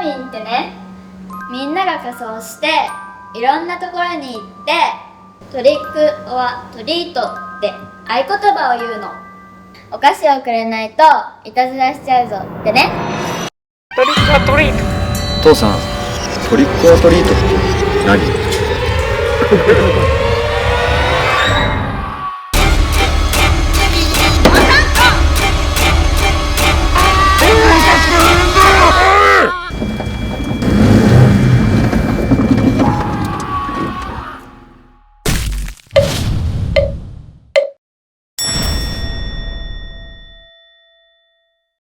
ロウィンってね、みんなが仮装していろんなところに行ってトリック・オア・トリートって合言葉を言うの。お菓子をくれないといたずらしちゃうぞってね。トリック・オア・トリート。父さん、トリックオアトリートって何？